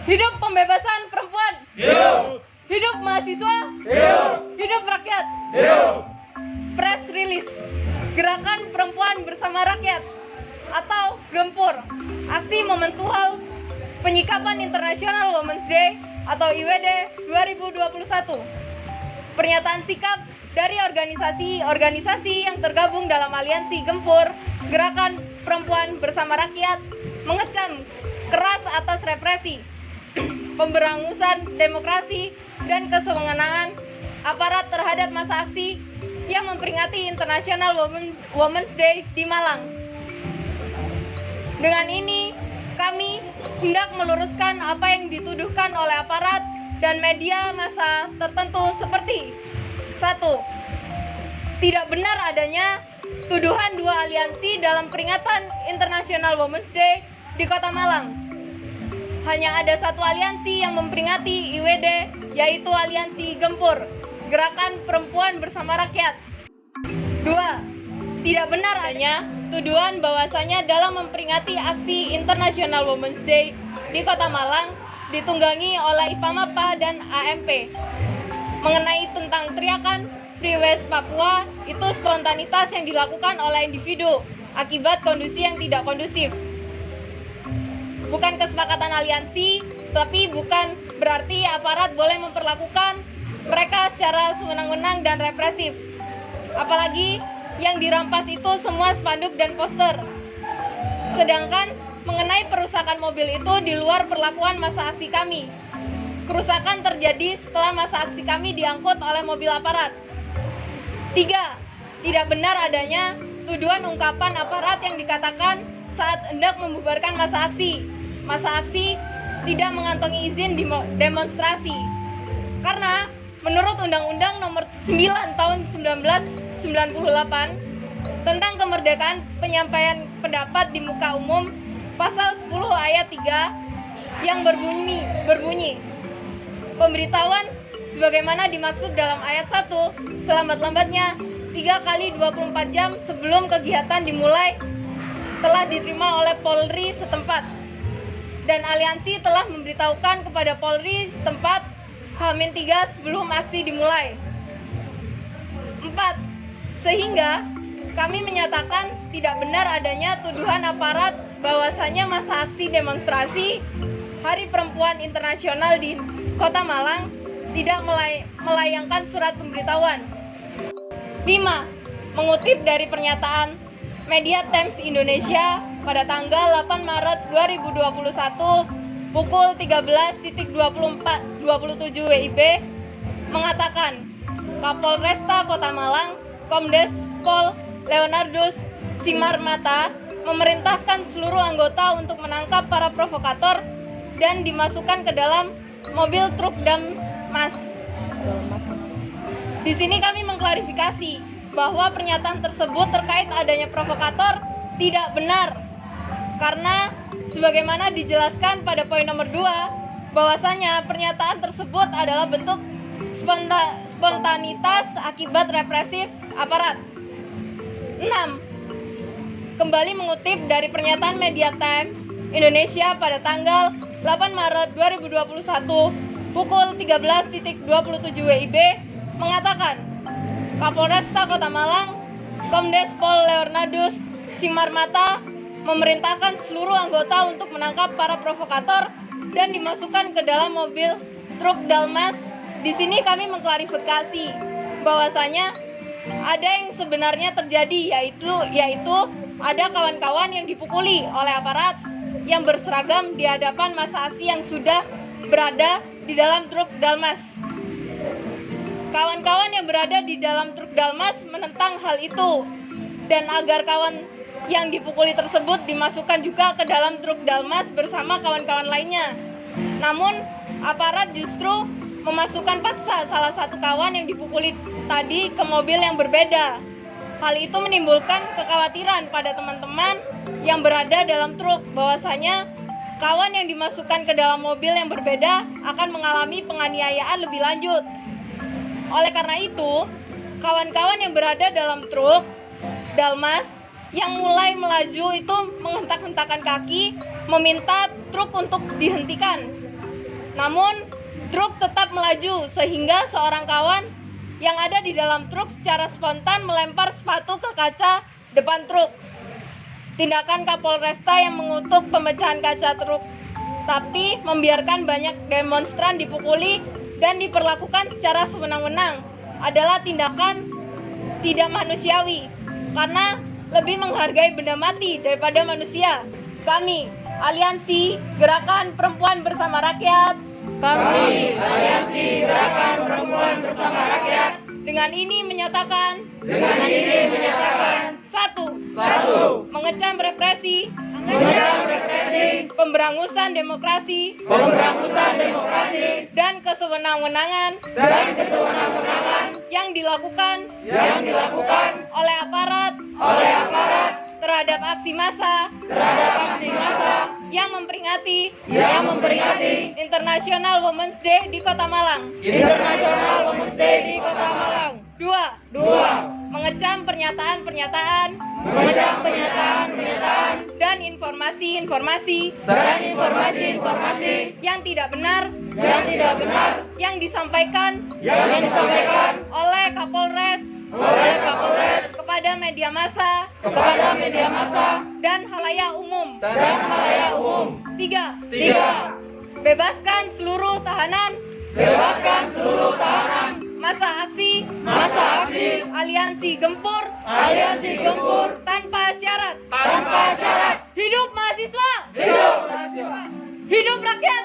Hidup pembebasan perempuan. Hidup! Hidup mahasiswa. Hidup! Hidup rakyat. Hidup! Press release Gerakan Perempuan Bersama Rakyat atau Gempur. Aksi Momentual Penyikapan International Women's Day atau IWD 2021. Pernyataan sikap dari organisasi-organisasi yang tergabung dalam aliansi Gempur Gerakan Perempuan Bersama Rakyat mengecam keras atas represi, pemberangusan demokrasi dan kesewenang-wenangan aparat terhadap masa aksi yang memperingati International Women's Day di Malang. Dengan ini, kami hendak meluruskan apa yang dituduhkan oleh aparat dan media massa tertentu seperti 1. Tidak benar adanya tuduhan dua aliansi dalam peringatan International Women's Day di Kota Malang. Hanya ada satu aliansi yang memperingati IWD, yaitu Aliansi Gempur, Gerakan Perempuan Bersama Rakyat. 2. Tidak benar adanya tuduhan bahwasanya dalam memperingati aksi International Women's Day di Kota Malang ditunggangi oleh IPAMAPA dan AMP. Mengenai tentang teriakan Free West Papua, itu spontanitas yang dilakukan oleh individu akibat kondisi yang tidak kondusif. Bukan kesepakatan aliansi, tapi bukan berarti aparat boleh memperlakukan mereka secara sewenang-wenang dan represif. Apalagi yang dirampas itu semua spanduk dan poster. Sedangkan mengenai perusakan mobil itu di luar perlakuan masa aksi kami. Kerusakan terjadi setelah masa aksi kami diangkut oleh mobil aparat. 3. Tidak benar adanya tuduhan ungkapan aparat yang dikatakan saat hendak membubarkan masa aksi. Masa aksi tidak mengantongi izin demonstrasi. Karena menurut Undang-Undang Nomor 9 Tahun 1998 tentang kemerdekaan penyampaian pendapat di muka umum, pasal 10 ayat 3 yang berbunyi pemberitahuan sebagaimana dimaksud dalam ayat 1 selambat-lambatnya 3 kali 24 jam sebelum kegiatan dimulai telah diterima oleh Polri setempat, dan aliansi telah memberitahukan kepada Polri setempat H-3 sebelum aksi dimulai. 4. Sehingga kami menyatakan tidak benar adanya tuduhan aparat bahwasanya masa aksi demonstrasi Hari Perempuan Internasional di Kota Malang tidak melayangkan surat pemberitahuan. 5. Mengutip dari pernyataan Media Times Indonesia pada tanggal 8 Maret 2021 pukul 13.27 WIB mengatakan Kapolresta Kota Malang, Kombes Pol Leonardus Simarmata memerintahkan seluruh anggota untuk menangkap para provokator dan dimasukkan ke dalam mobil truk Dalmas. Di sini kami mengklarifikasi bahwa pernyataan tersebut terkait adanya provokator tidak benar, karena sebagaimana dijelaskan pada poin nomor 2 bahwasanya pernyataan tersebut adalah bentuk spontanitas akibat represif aparat. 6. Kembali mengutip dari pernyataan Media Times Indonesia pada tanggal 8 Maret 2021 pukul 13.27 WIB mengatakan Kapolresta Kota Malang, Kombes Pol Leonardus Simarmata memerintahkan seluruh anggota untuk menangkap para provokator dan dimasukkan ke dalam mobil truk Dalmas. Di sini kami mengklarifikasi bahwasanya ada yang sebenarnya terjadi, yaitu ada kawan-kawan yang dipukuli oleh aparat yang berseragam di hadapan masa aksi yang sudah berada di dalam truk Dalmas. Kawan-kawan yang berada di dalam truk Dalmas menentang hal itu, dan agar kawan yang dipukuli tersebut dimasukkan juga ke dalam truk Dalmas bersama kawan-kawan lainnya. Namun, aparat justru memasukkan paksa salah satu kawan yang dipukuli tadi ke mobil yang berbeda. Hal itu menimbulkan kekhawatiran pada teman-teman yang berada dalam truk bahwasanya kawan yang dimasukkan ke dalam mobil yang berbeda akan mengalami penganiayaan lebih lanjut. Oleh karena itu, kawan-kawan yang berada dalam truk Dalmas yang mulai melaju itu menghentak-hentakan kaki, meminta truk untuk dihentikan. Namun, truk tetap melaju sehingga seorang kawan yang ada di dalam truk secara spontan melempar sepatu ke kaca depan truk. Tindakan Kapolresta yang mengutuk pemecahan kaca truk tapi membiarkan banyak demonstran dipukuli dan diperlakukan secara sewenang-wenang adalah tindakan tidak manusiawi karena lebih menghargai benda mati daripada manusia. Kami, Aliansi Gerakan Perempuan Bersama Rakyat, dengan ini menyatakan satu, mengecam represi, pemberangusan demokrasi, dan kesewenang-wenangan yang dilakukan oleh aparat terhadap aksi massa yang memperingati International Women's Day di Kota Malang. Dua, mengecam pernyataan-pernyataan dan informasi-informasi yang tidak benar yang disampaikan oleh Kapolres kepada media massa dan halayak umum. Tiga, bebaskan seluruh tahanan masa aksi Aliansi Gempur tanpa syarat. Hidup mahasiswa! Hidup rakyat!